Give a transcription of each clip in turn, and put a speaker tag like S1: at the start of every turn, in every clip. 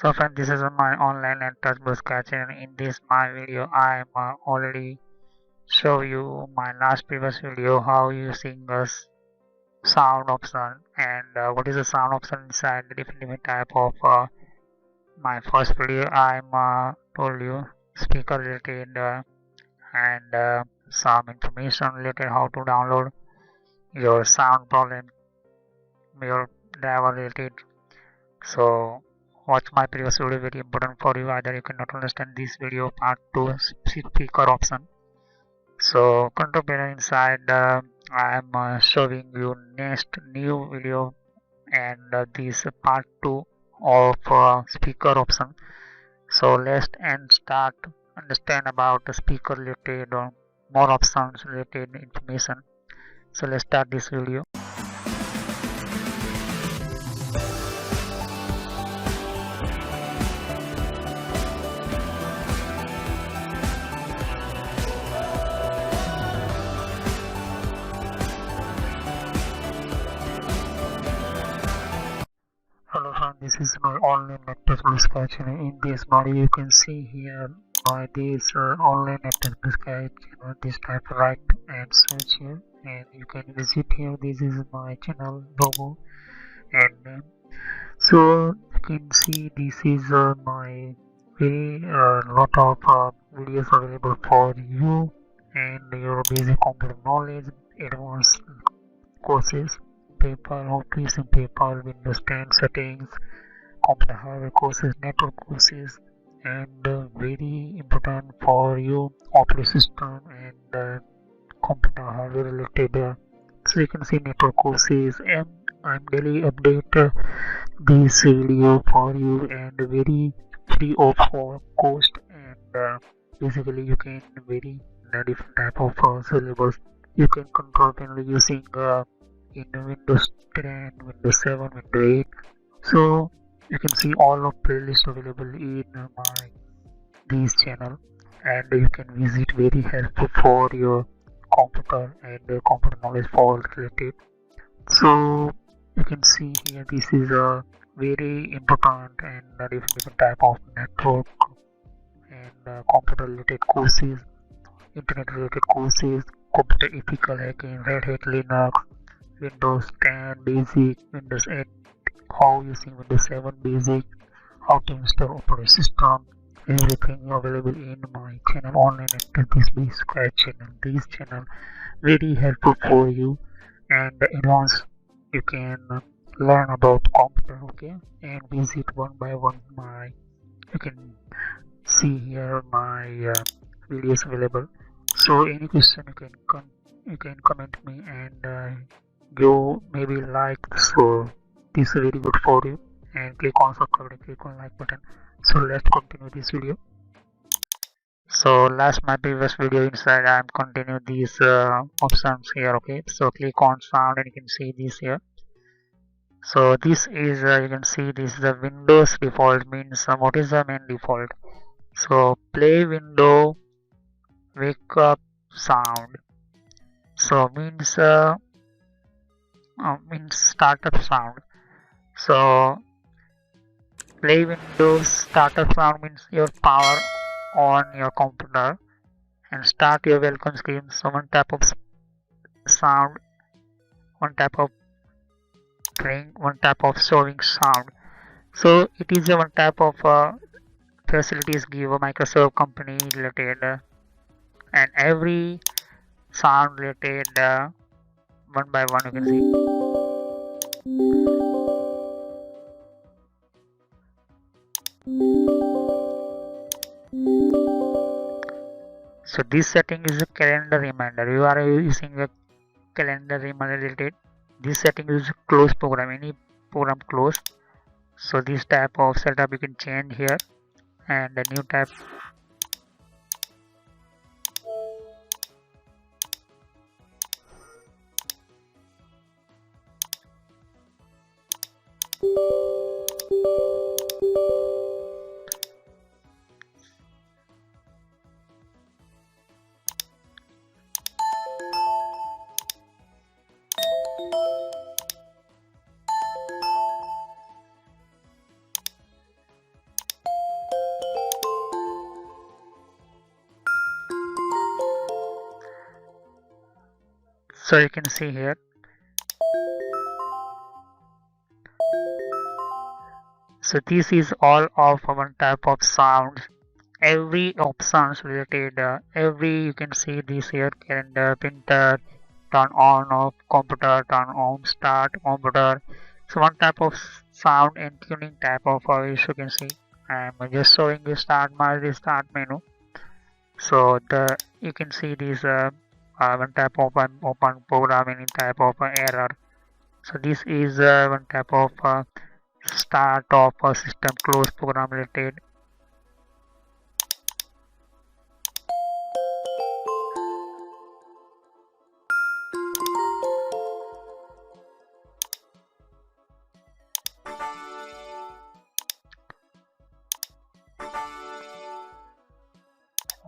S1: So friend, this is my online and touch bus catch, and in this my video I am already show you my last previous video how using the sound option and what is the sound option inside the different type of my first video. I'm told you speaker related and some information related how to download your sound problem, your driver related. So watch my previous video, very important for you. Either you cannot understand this video part 2 speaker option. So control panel inside I am showing you next new video and this part 2 of speaker option. So let's and start understand about the speaker related or more options related information. So let's start this video. Hello friend, this is my online Nettech sketch. In this module you can see here my this online Nettech sketch. This type right and search here and you can visit here. This is my channel logo and so you can see this is my very lot of videos available for you and your basic computer knowledge, advanced courses, PayPal, how to use PayPal, Windows 10 settings, computer hardware courses, network courses, and very important for you operating system and computer hardware related. So you can see network courses and I'm daily update this video for you and very free of cost and basically you can very different type of syllabus you can control panel using in Windows 10, Windows 7, Windows 8. So you can see all of playlist available in my this channel and you can visit, very helpful for your computer and computer knowledge for related. So you can see here this is a very important and different type of network and computer related courses, internet related courses, computer ethical hacking, Red Hat Linux, Windows 10 basic, Windows 8, how using Windows 7 basic, how to install operating system, everything available in my channel online and this basic channel. This channel very helpful for you and advanced you can learn about computer, okay, and visit one by one my you can see here my videos available. So any question you can comment me and you maybe like, so this is very good for you and click on subscribe and click on like button. So let's continue this video. So last my previous video inside I am continue these options here, okay. So click on sound and you can see this here. So this is you can see this is the Windows default, means what is the main default. So play window wake up sound, so means startup sound. So play windows startup sound means your power on your computer and start your welcome screen. So one type of sound, one type of ring, one type of showing sound. So it is a one type of facilities give a Microsoft company related and every sound related one by one you can see. So this setting is a calendar reminder. You are using a calendar reminder related. This setting is a close program, any program close. So this type of setup you can change here and a new type. So you can see here. So this is all of one type of sounds. Every options related, every you can see this here: calendar, printer, turn on off, computer, turn on, start, computer. So one type of sound and tuning type of voice you can see. I'm just showing you start menu. So the you can see this one type of open programming type of error. So this is one type of start of a system close program related.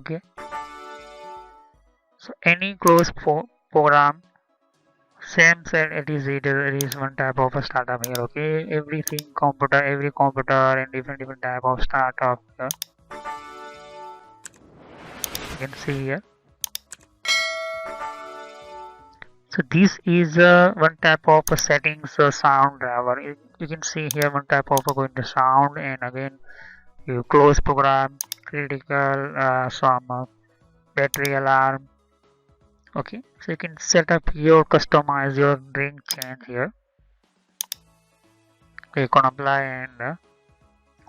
S1: Okay, so any close program, same said it is one type of a startup here. Okay, every computer and different type of startup here. You can see here. So this is one type of a settings sound driver. You can see here one type of going to sound, and again you close program, critical, some battery alarm. Okay, so you can set up your customize your ring change here. Okay, you can apply and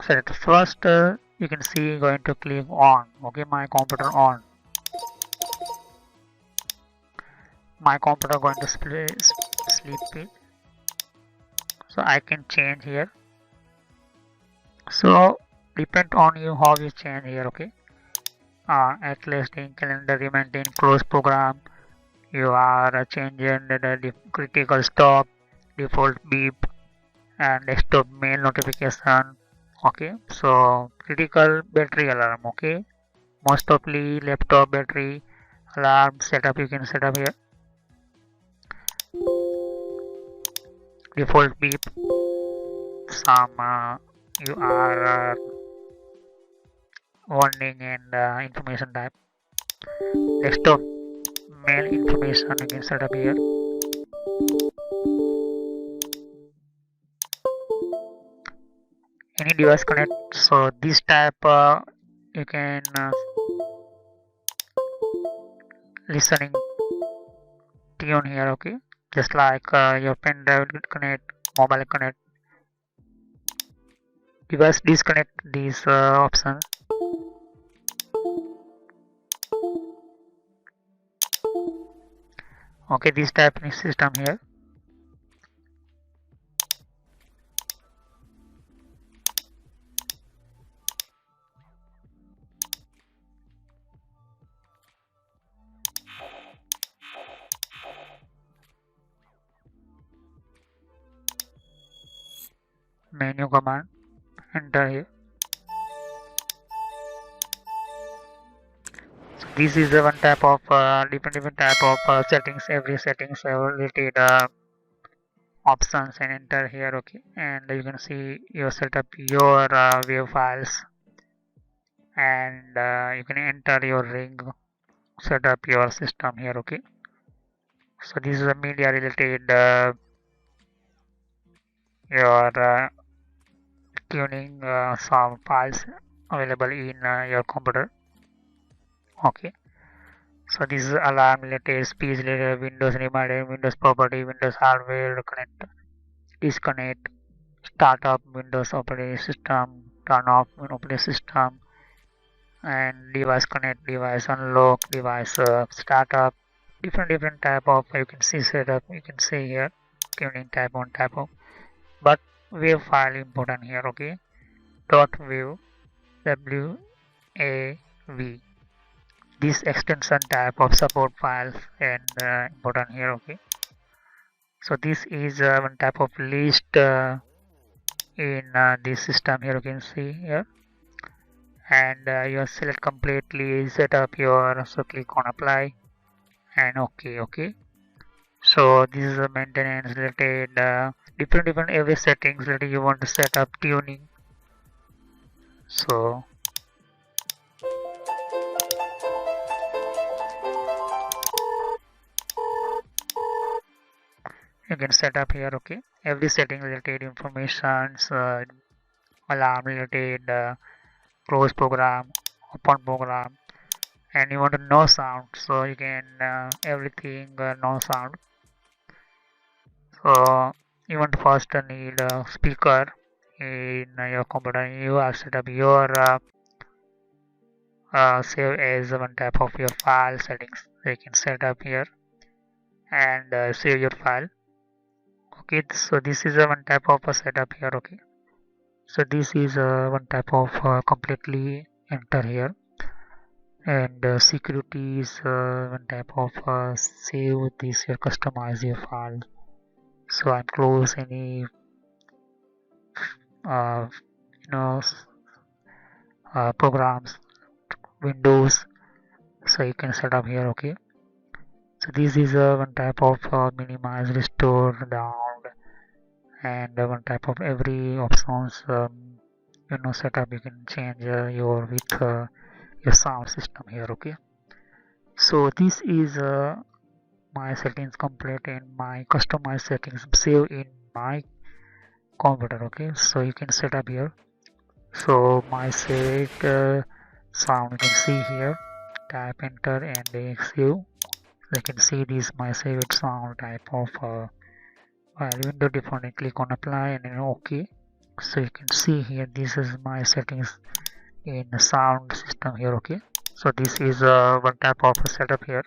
S1: set it. First you can see going to click on. Okay, my computer on. My computer going to sleep it. So I can change here. So depend on you how you change here. Okay, at least in calendar you maintain close program. You are changing the critical stop, default beep, and desktop mail notification. Okay, so critical battery alarm. Okay, most of the laptop battery alarm setup you can set up here. Default beep, some you are warning and information type. Desktop mail information you can set up here. Any device connect. So this type you can listening tune here. Okay, just like your pen drive connect, mobile connect, device disconnect these options. Okay, this type of system here. Menu command, enter here. So this is the one type of different type of settings. Every settings related options and enter here. Okay, and you can see you set up your wave files, and you can enter your ring, set up your system here. Okay, so this is a media related your tuning some files available in your computer. Okay, so this is alarm related, speech related, Windows reminder, Windows property, Windows hardware connect, disconnect, start up Windows operating system, turn off operating system, and device connect, device unlock, device startup. Different type of you can see setup. You can see here tuning type on type of, but wave file important here. Okay, dot wave, WAV. This extension type of support files and important here. Okay, so this is one type of list in this system here. You can see here, and you select completely, set up your, so click on apply and okay. So this is a maintenance related different every settings that you want to set up tuning. So can set up here. Okay, every setting related informations, alarm related, close program, open program, and you want to no sound, so you can everything no sound. So you want first need a speaker in your computer. You have set up your save as one type of your file settings. So you can set up here and save your file. Okay, so this is a one type of a setup here. Okay, so this is one type of completely enter here, and security is one type of save this here, customize your file. So I'm close any uh, you know programs, windows, so you can set up here. Okay, so this is one type of minimize, restore, down, and one type of every options setup you can change your with your sound system here. Okay, so this is my settings complete and my customized settings save in my computer. Okay, so you can set up here. So my saved sound you can see here, tap enter and save. You can see this my saved sound type of file window default, and click on apply and then OK. So you can see here this is my settings in the sound system here. Okay, so this is one type of setup here.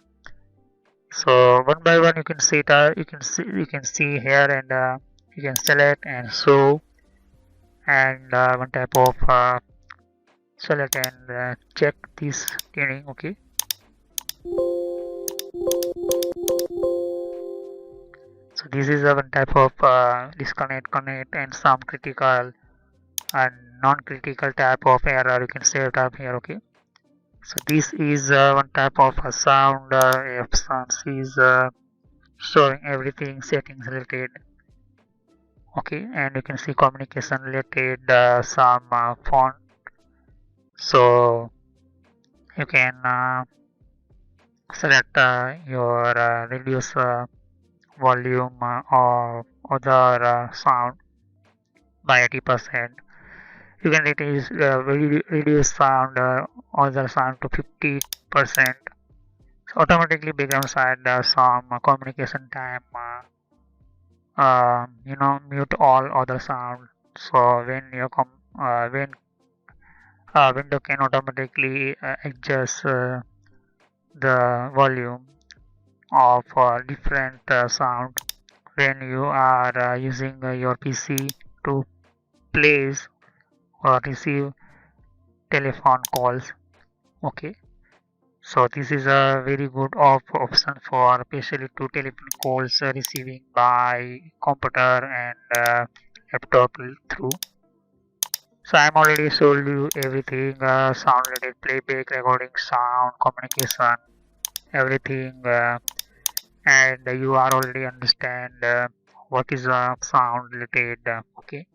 S1: So one by one you can see it, you can see here, and you can select and show, and one type of select and check this tuning. Okay, so this is one type of disconnect, connect, and some critical and non-critical type of error you can set up here. Okay, so this is one type of a sound if sounds is showing everything settings related. Okay, and you can see communication related some font, so you can select your reduce volume or other sound by 80%. You can reduce sound other sound to 50%. So automatically background side some communication time mute all other sound. So when you when window can automatically adjust the volume of different sound when you are using your PC to place or receive telephone calls. Okay, so this is a very good option for especially to telephone calls receiving by computer and laptop through. So I'm already showed you everything sound related, playback, recording, sound, communication, everything, and you are already understand what is sound related. Okay,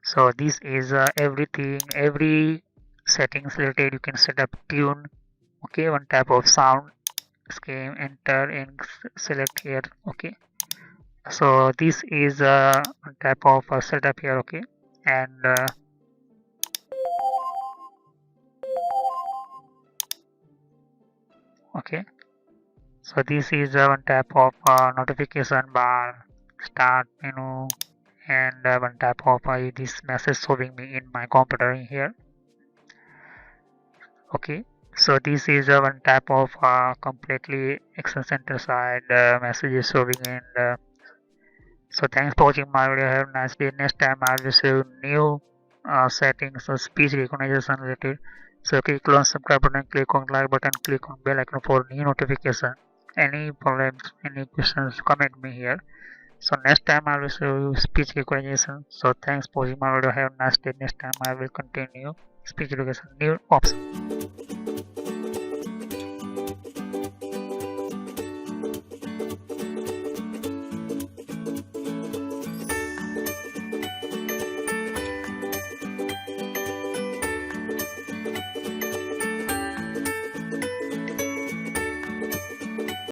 S1: so this is everything, every settings related. You can set up tune. Okay, one type of sound scheme, enter and select here. Okay, so this is one type of setup here. Okay, and okay, so this is one type of notification bar, start menu, and one type of this message showing me in my computer in here. Okay, so this is one type of completely action center side messages showing in so thanks for watching my video. Have a nice day. Next time I will show new settings of speech recognition related. So click on subscribe button, click on like button, click on bell icon for new notification. Any problems, any questions, comment me here. So next time I will show you speech recognition. So thanks for watching my video. Have a nice day. Next time I will continue speech recognition new option.